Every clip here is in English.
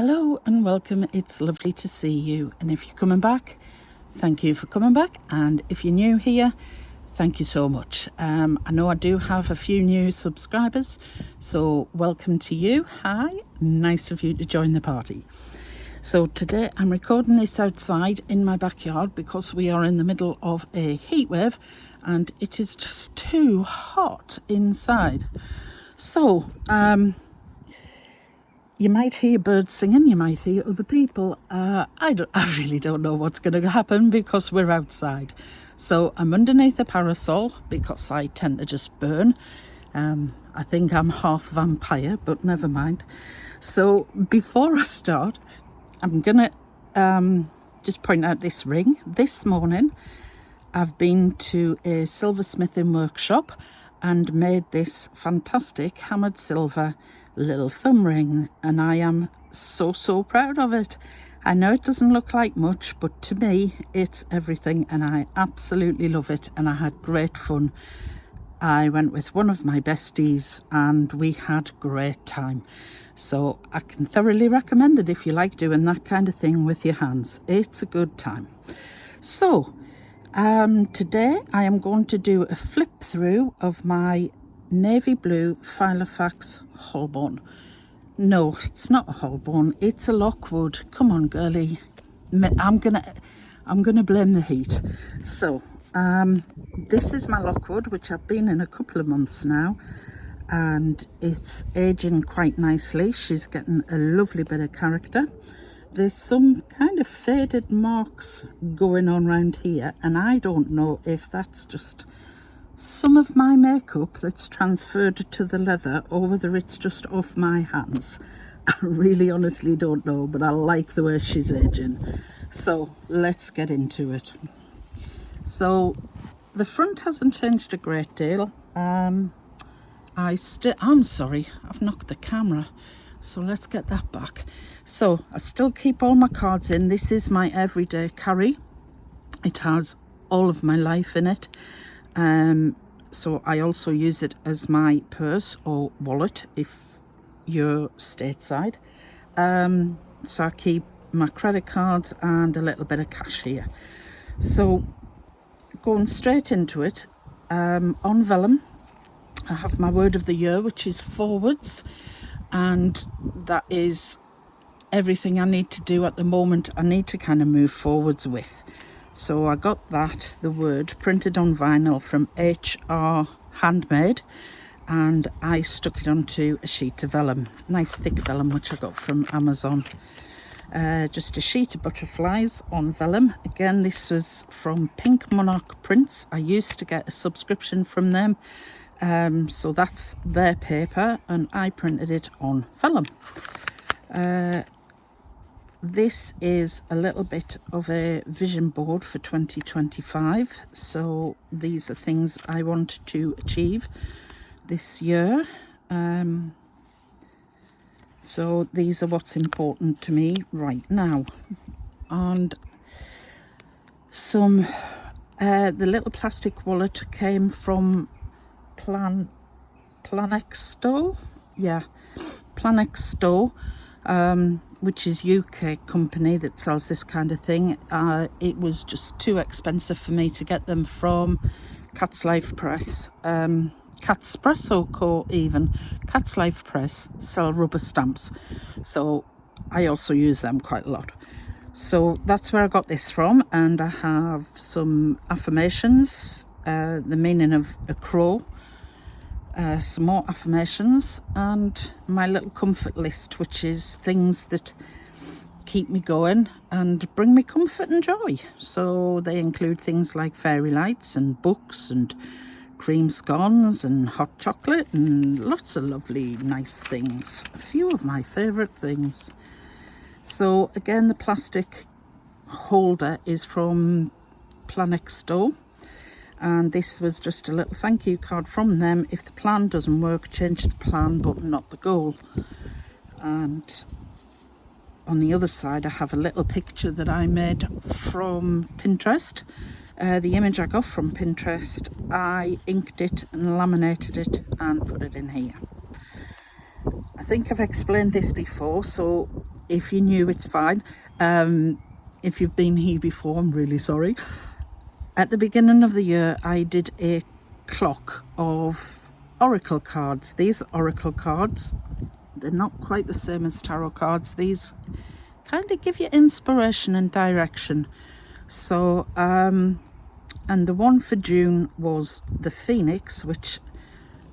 Hello and welcome. It's lovely to see you, and if you're coming back, thank you for coming back, and if you're new here, thank you so much. I know I do have a few new subscribers, so welcome to you. Hi, nice of you to join the party. So today I'm recording this outside in my backyard because we are in the middle of a heat wave and it is just too hot inside. So you might hear birds singing, you might hear other people. I really don't know what's going to happen because we're outside. So I'm underneath a parasol because I tend to just burn. I think I'm half vampire, but never mind. So before I start, I'm going to just point out this ring. This morning, I've been to a silversmithing workshop and made this fantastic hammered silver little thumb ring, and I am so proud of it. I know it doesn't look like much, but to me it's everything, and I absolutely love it, and I had great fun. I went with one of my besties and we had great time, so I can thoroughly recommend it if you like doing that kind of thing with your hands. It's a good time. So today I am going to do a flip through of my navy blue Filofax Holborn. No, it's not a Holborn, it's a Lockwood. Come on, girlie. I'm gonna blame the heat. So this is my Lockwood, which I've been in a couple of months now, and it's aging quite nicely. She's getting a lovely bit of character. There's some kind of faded marks going on around here, and I don't know if that's just some of my makeup that's transferred to the leather or whether it's just off my hands. I really honestly don't know, but I like the way she's aging. So let's get into it. So the front hasn't changed a great deal. I'm sorry, I've knocked the camera, so let's get that back. So I still keep all my cards in. This is my everyday carry. It has all of my life in it. So I also use it as my purse or wallet if you're stateside. So I keep my credit cards and a little bit of cash here. So going straight into it, on vellum I have my word of the year, which is forwards, and that is everything I need to do at the moment. I need to kind of move forwards with. So I got that, the word, printed on vinyl from HR Handmade, and I stuck it onto a sheet of vellum, nice thick vellum, which I got from Amazon. Just a sheet of butterflies on vellum. Again, this was from Pink Monarch Prints. I used to get a subscription from them, so that's their paper, and I printed it on vellum. This is a little bit of a vision board for 2025. So these are things I want to achieve this year. So these are what's important to me right now. And some, the little plastic wallet came from Planex Store. Yeah, Planex Store. Which is UK company that sells this kind of thing. It was just too expensive for me to get them from Cat's Life Press. Catspresso Co. even. Cat's Life Press sell rubber stamps, so I also use them quite a lot. So that's where I got this from, and I have some affirmations, the meaning of a crow, some more affirmations, and my little comfort list, which is things that keep me going and bring me comfort and joy. So they include things like fairy lights and books and cream scones and hot chocolate and lots of lovely nice things, a few of my favorite things. So again, the plastic holder is from Planex Store, and this was just a little thank you card from them. If the plan doesn't work, change the plan but not the goal. And on the other side I have a little picture that I made from Pinterest. The image I got from Pinterest, I inked it and laminated it and put it in here. I think I've explained this before, so if you're new, it's fine. If you've been here before, I'm really sorry. At the beginning of the year, I did a clock of oracle cards. These oracle cards, they're not quite the same as tarot cards. These kind of give you inspiration and direction. So, and the one for June was the Phoenix, which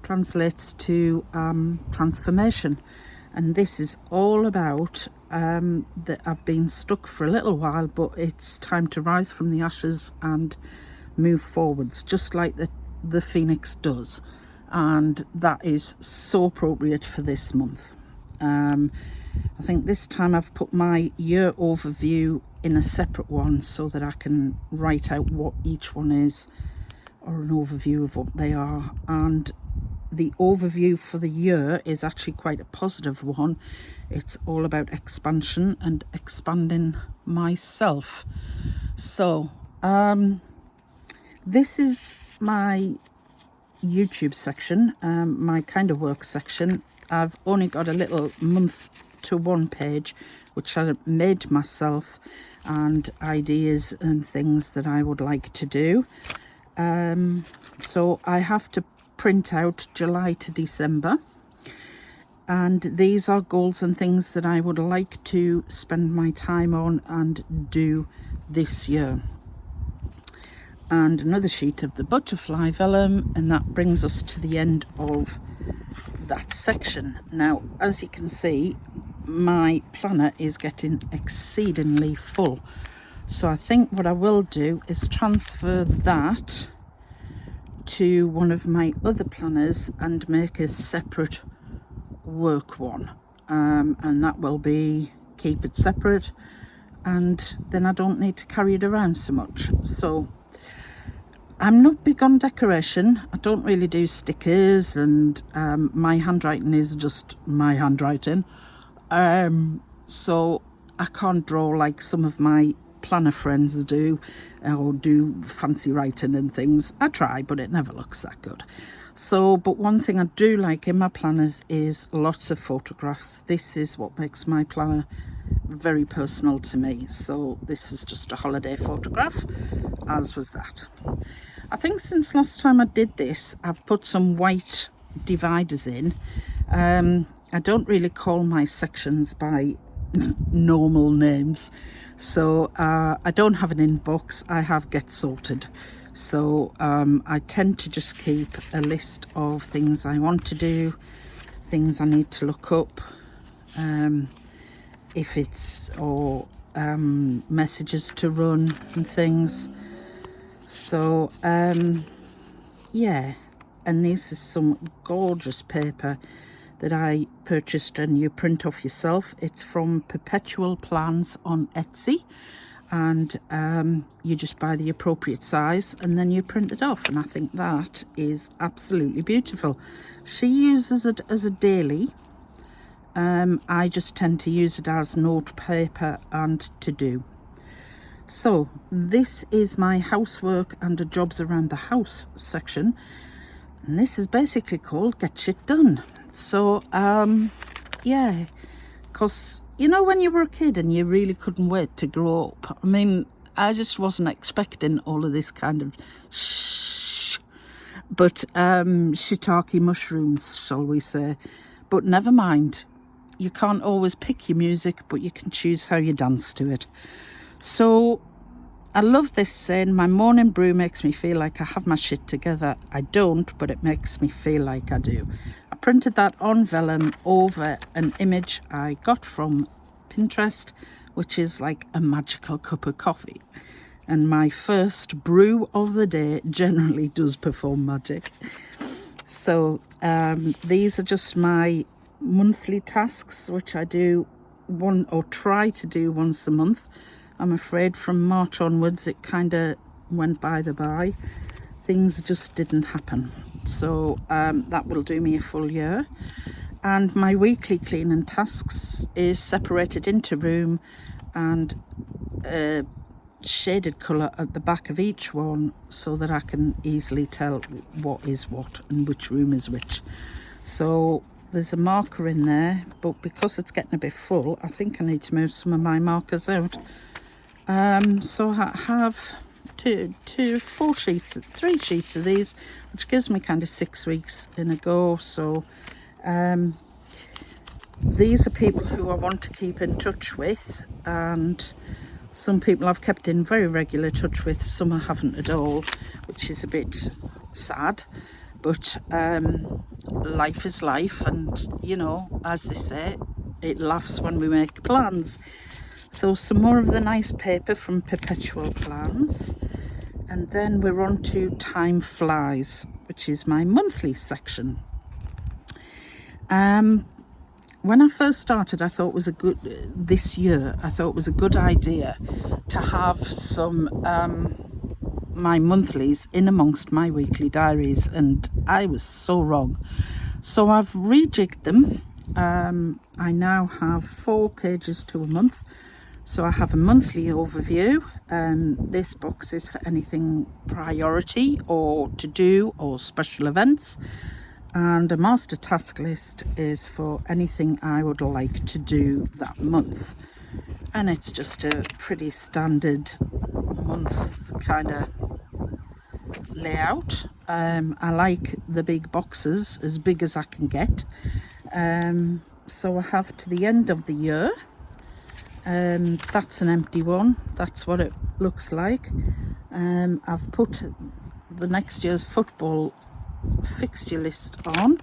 translates to transformation. And this is all about that I've been stuck for a little while, but it's time to rise from the ashes and move forwards, just like the Phoenix does. And that is so appropriate for this month. I think this time I've put my year overview in a separate one so that I can write out what each one is, or an overview of what they are. And the overview for the year is actually quite a positive one. It's all about expansion and expanding myself. So this is my YouTube section, my kind of work section. I've only got a little month to one page which I made myself, and ideas and things that I would like to do. So I have to print out July to December, and these are goals and things that I would like to spend my time on and do this year. And another sheet of the butterfly vellum, and that brings us to the end of that section. Now, as you can see, my planner is getting exceedingly full, so I think what I will do is transfer that to one of my other planners and make a separate work one, and that will be, keep it separate, and then I don't need to carry it around so much. So I'm not big on decoration. I don't really do stickers, and my handwriting is just my handwriting, so I can't draw like some of my planner friends do, or do fancy writing and things. I try, but it never looks that good. So, but one thing I do like in my planners is lots of photographs. This is what makes my planner very personal to me. So this is just a holiday photograph, as was that. I think since last time I did this, I've put some white dividers in. I don't really call my sections by normal names. So I don't have an inbox, I have Get Sorted. So I tend to just keep a list of things I want to do, things I need to look up, if it's, or messages to run and things. So yeah, and this is some gorgeous paper that I purchased, and you print off yourself. It's from Perpetual Plans on Etsy, and you just buy the appropriate size and then you print it off, and I think that is absolutely beautiful. She uses it as a daily. I just tend to use it as note paper and to do. So this is my housework and jobs around the house section, and this is basically called Get Shit Done. So yeah, because you know, when you were a kid and you really couldn't wait to grow up, I mean, I just wasn't expecting all of this kind of but shiitake mushrooms, shall we say. But never mind, you can't always pick your music, but you can choose how you dance to it. So I love this saying, my morning brew makes me feel like I have my shit together. I don't, but it makes me feel like I do. I printed that on vellum over an image I got from Pinterest, which is like a magical cup of coffee. And my first brew of the day generally does perform magic. So these are just my monthly tasks, which I do one, or try to do once a month. I'm afraid from March onwards it kind of went by the by. Things just didn't happen. So that will do me a full year. And my weekly cleaning tasks is separated into room and shaded colour at the back of each one, so that I can easily tell what is what and which room is which. So there's a marker in there, but because it's getting a bit full, I think I need to move some of my markers out. So I have three sheets of these, which gives me kind of 6 weeks in a go. So these are people who I want to keep in touch with, and some people I've kept in very regular touch with, some I haven't at all, which is a bit sad. But life is life, and you know, as they say, it laughs when we make plans. So some more of the nice paper from Perpetual Plans, and then we're on to Time Flies, which is my monthly section. When I first started, I thought it was this year I thought it was a good idea to have some my monthlies in amongst my weekly diaries, and I was so wrong. So I've rejigged them. I now have 4 pages to a month. So I have a monthly overview. This box is for anything priority or to do or special events. And a master task list is for anything I would like to do that month. And it's just a pretty standard month kind of layout. I like the big boxes, as big as I can get. So I have to the end of the year. That's an empty one. That's what it looks like. I've put the next year's football fixture list on.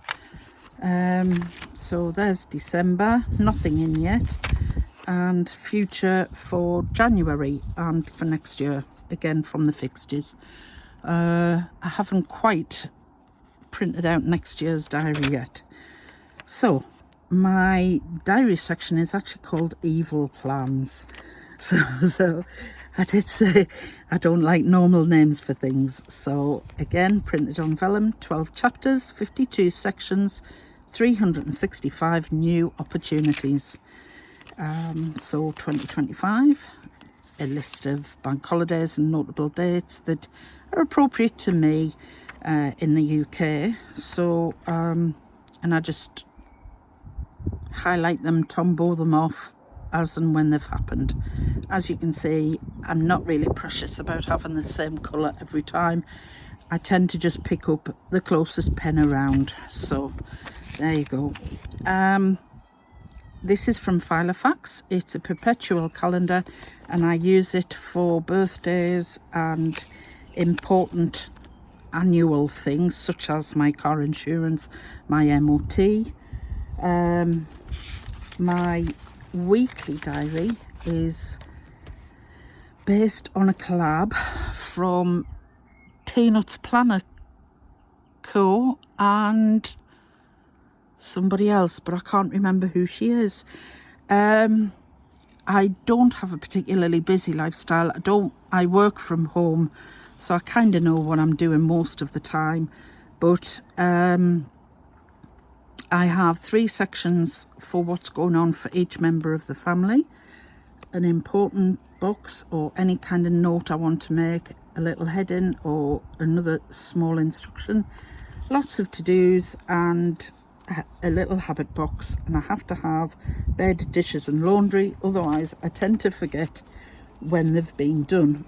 So there's December, nothing in yet, and future for January and for next year, again from the fixtures. I haven't quite printed out next year's diary yet. So my diary section is actually called Evil Plans. So I did say I don't like normal names for things. So again, printed on vellum, 12 chapters, 52 sections, 365 new opportunities. So 2025, a list of bank holidays and notable dates that are appropriate to me in the UK. So, and I just highlight them, tombow them off as and when they've happened. As you can see, I'm not really precious about having the same colour every time. I tend to just pick up the closest pen around. So there you go. This is from Filofax. It's a perpetual calendar, and I use it for birthdays and important annual things such as my car insurance, my MOT. My weekly diary is based on a collab from Peanuts Planner Co. and somebody else, but I can't remember who she is. I don't have a particularly busy lifestyle. I work from home, so I kind of know what I'm doing most of the time, but I have 3 sections for what's going on for each member of the family, an important box or any kind of note I want to make, a little heading or another small instruction, lots of to-dos, and a little habit box. And I have to have bed, dishes and laundry, otherwise I tend to forget when they've been done.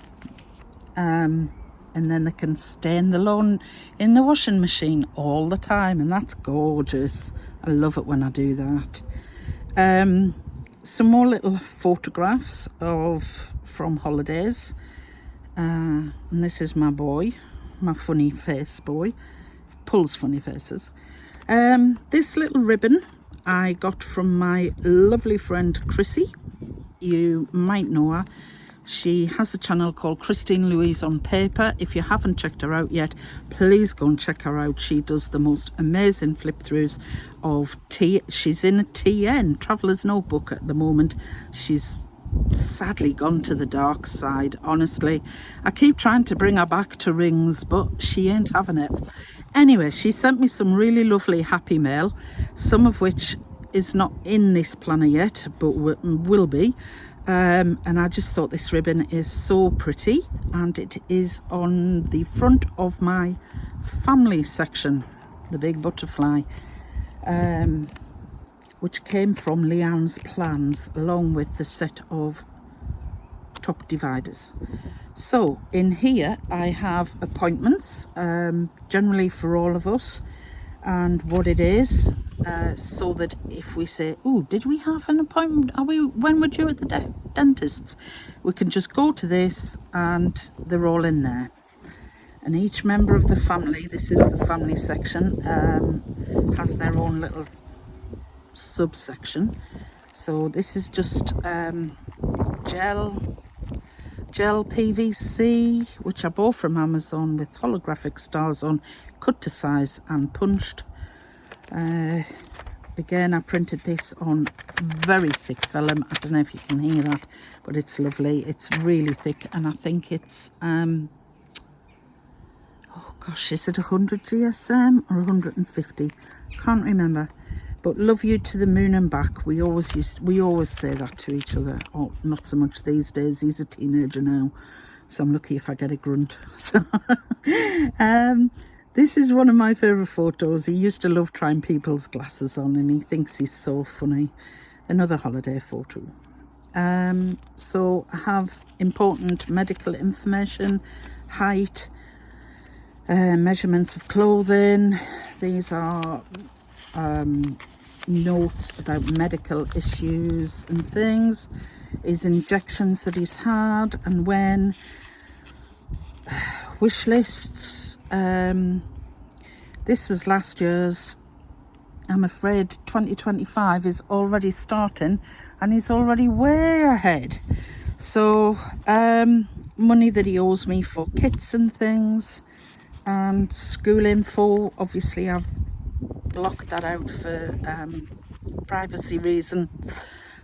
And then they can stain the lawn in the washing machine all the time, and that's gorgeous. I love it when I do that. Some more little photographs from holidays, and this is my boy, my funny face boy, pulls funny faces. This little ribbon I got from my lovely friend Chrissy. You might know her. She has a channel called Christine Louise on Paper. If you haven't checked her out yet, please go and check her out. She does the most amazing flip throughs of tea. She's in a TN, Traveller's Notebook at the moment. She's sadly gone to the dark side, honestly. I keep trying to bring her back to rings, but she ain't having it. Anyway, she sent me some really lovely happy mail, some of which is not in this planner yet, but will be. And I just thought this ribbon is so pretty, and it is on the front of my family section, the big butterfly. which came from Leanne's plans, along with the set of top dividers. So in here I have appointments, generally for all of us, and what it is, so that if we say, oh, did we have an appointment, when were you at the dentist's, we can just go to this and they're all in there. And each member of the family, this is the family section, has their own little subsection. So this is just gel PVC, which I bought from Amazon, with holographic stars on, cut to size and punched. Again, I printed this on very thick vellum. I don't know if you can hear that, but it's lovely. It's really thick, and I think it's oh gosh, is it 100 GSM or 150? Can't remember. But love you to the moon and back. We always say that to each other. Oh, not so much these days. He's a teenager now, so I'm lucky if I get a grunt. So this is one of my favourite photos. He used to love trying people's glasses on, and he thinks he's so funny. Another holiday photo. So I have important medical information, height, measurements of clothing. These are notes about medical issues and things, his injections that he's had and when, wish lists. This was last year's. I'm afraid 2025 is already starting and he's already way ahead. So money that he owes me for kits and things, and school info. Obviously I've blocked that out for privacy reason.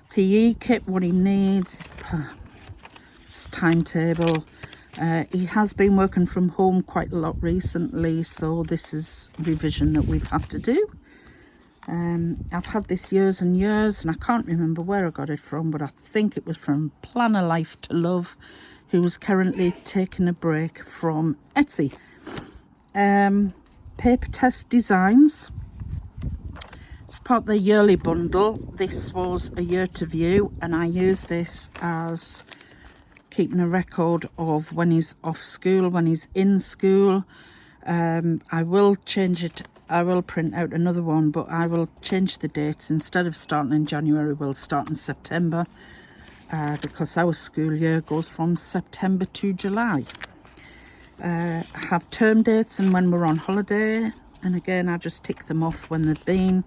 PE kit, what he needs, his timetable. He has been working from home quite a lot recently, so this is revision that we've had to do. I've had this years and years, and I can't remember where I got it from, but I think it was from Planner Life to Love, who was currently taking a break from Etsy. Paper test designs. It's part of the yearly bundle. This was a year to view, and I use this as keeping a record of when he's off school, when he's in school. I will change it. I will print out another one, but I will change the dates. Instead of starting in January, we'll start in September, because our school year goes from September to July. I have term dates and when we're on holiday, and again I just tick them off when they've been,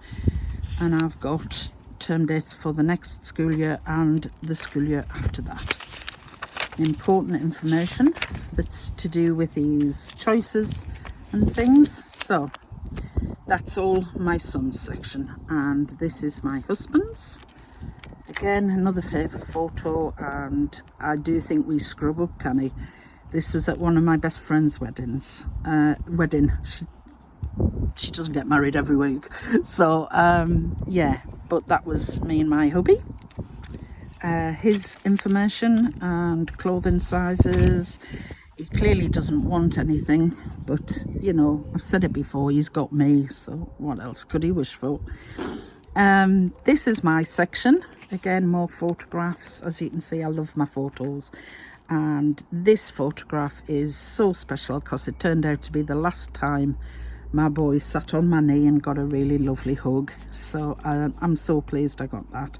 and I've got term dates for the next school year and the school year after that. Important information that's to do with these choices and things. So that's all my son's section, and this is my husband's. Again, another favourite photo, and I do think we scrub up, Canny. This was at one of my best friend's weddings. She doesn't get married every week. So, yeah, but that was me and my hubby. His information and clothing sizes. He clearly doesn't want anything, but, you know, I've said it before, he's got me, so what else could he wish for? This is my section. Again, more photographs. As you can see, I love my photos. And this photograph is so special because it turned out to be the last time my boy sat on my knee and got a really lovely hug. So I'm so pleased I got that.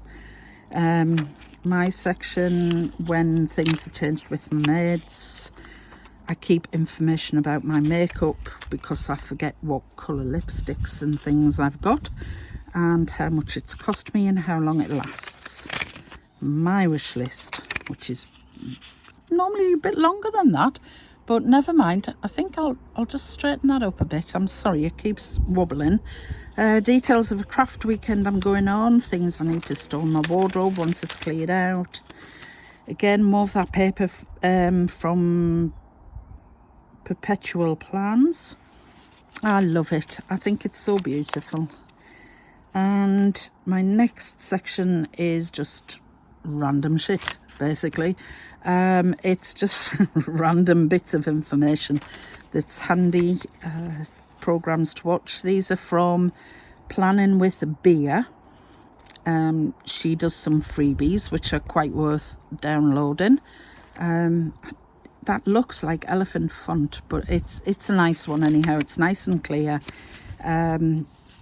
My section, when things have changed with my maids. I keep information about my makeup because I forget what colour lipsticks and things I've got, and how much it's cost me and how long it lasts. My wish list, which is normally a bit longer than that, but never mind. I think I'll just straighten that up a bit. I'm sorry, it keeps wobbling. Details of a craft weekend I'm going on, things I need to store in my wardrobe once it's cleared out. Again, more of that paper from Perpetual Plans. I love it. I think it's so beautiful. And my next section is just random shit, basically. It's just random bits of information that's handy, programs to watch. These are from Planning with Beer. She does some freebies which are quite worth downloading. That looks like elephant font, but it's a nice one anyhow. It's nice and clear.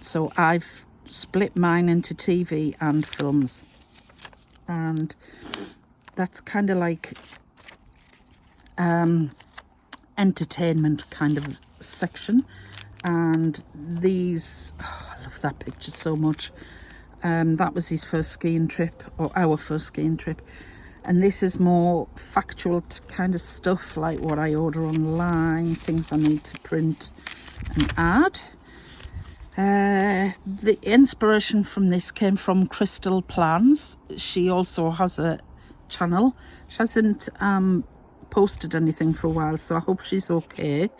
So I've split mine into TV and films, and that's kind of like entertainment kind of section. And these, oh, I love that picture so much. That was his first skiing trip, or our first skiing trip. And this is more factual kind of stuff, like what I order online, things I need to print and add. The inspiration from this came from Crystal Plans. She also has a channel. She hasn't posted anything for a while, so I hope she's okay.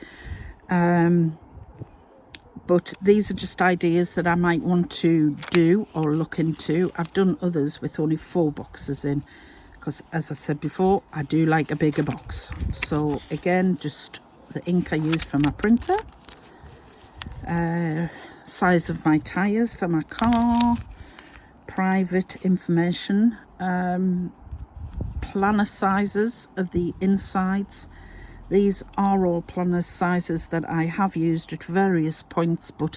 But these are just ideas that I might want to do or look into. I've done others with only 4 boxes in, because as I said before, I do like a bigger box. So again, just the ink I use for my printer, size of my tyres for my car, private information, planner sizes of the insides. These are all planner sizes that I have used at various points, but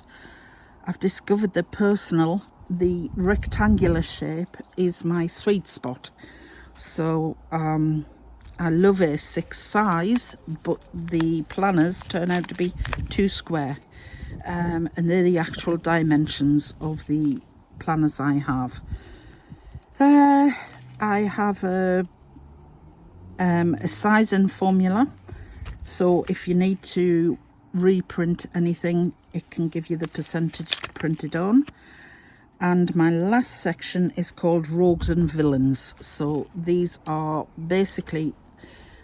I've discovered that the rectangular shape is my sweet spot. So I love A6 size, but the planners turn out to be too square. And they're the actual dimensions of the planners I have. I have a sizing formula. So if you need to reprint anything, it can give you the percentage to print it on. And my last section is called Rogues and Villains. So these are basically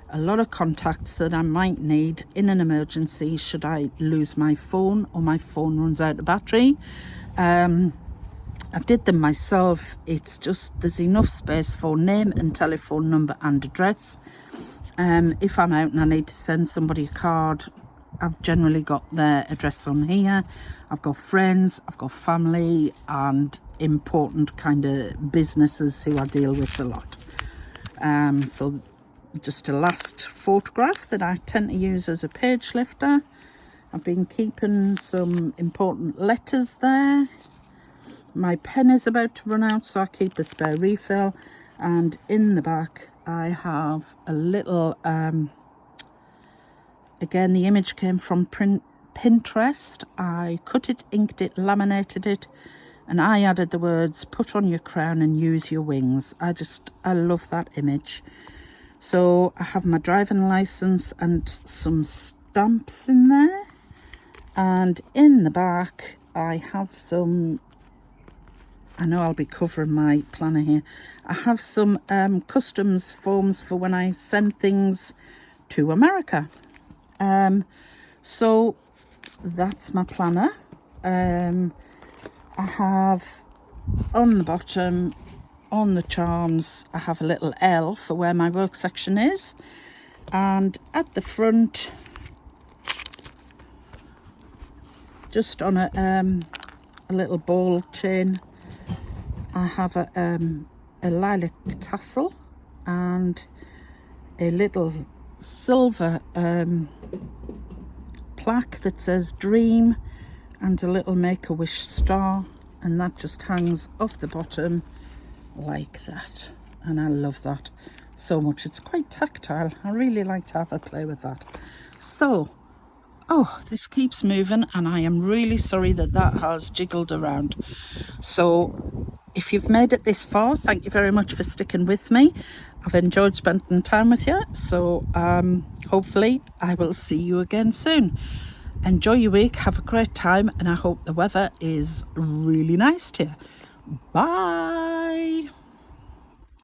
a lot of contacts that I might need in an emergency should I lose my phone or my phone runs out of battery. I did them myself. It's just there's enough space for name and telephone number and address. If I'm out and I need to send somebody a card, I've generally got their address on here. I've got friends, I've got family, and important kind of businesses who I deal with a lot. So just a last photograph that I tend to use as a page lifter. I've been keeping some important letters there. My pen is about to run out, so I keep a spare refill. And in the back I have a little, again, the image came from Pinterest. I cut it, inked it, laminated it, and I added the words, "Put on your crown and use your wings." I love that image. So I have my driving license and some stamps in there. And in the back, I have some, I know I'll be covering my planner here. I have some customs forms for when I send things to America. So that's my planner. I have on the bottom, on the charms, I have a little L for where my work section is. And at the front, just on a little ball chain, I have a lilac tassel and a little silver plaque that says dream and a little Make-A-Wish star, and that just hangs off the bottom like that. And I love that so much. It's quite tactile. I really like to have a play with that. So, oh, this keeps moving, and I am really sorry that has jiggled around. So if you've made it this far, thank you very much for sticking with me. I've enjoyed spending time with you. So hopefully I will see you again soon. Enjoy your week, have a great time, and I hope the weather is really nice here. Bye.